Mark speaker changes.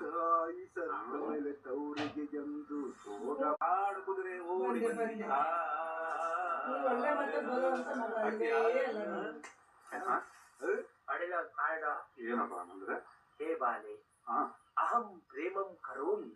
Speaker 1: ತಾಯಿ ಸತ್ತ ಮೇಲೆ ತವರಿಗೆ ಎಂದು ತೋಟ ಮಾಡುವುದ್ರೆ ಓಡಿ
Speaker 2: ಅಡಿಲ ಕಾಯ್ದ
Speaker 1: ಏನಪ್ಪ ಅಂದ್ರೆ
Speaker 2: ಹೇ ಬಾಲೆ ಅಹಂ ಪ್ರೇಮಂ ಕರೋಮಿ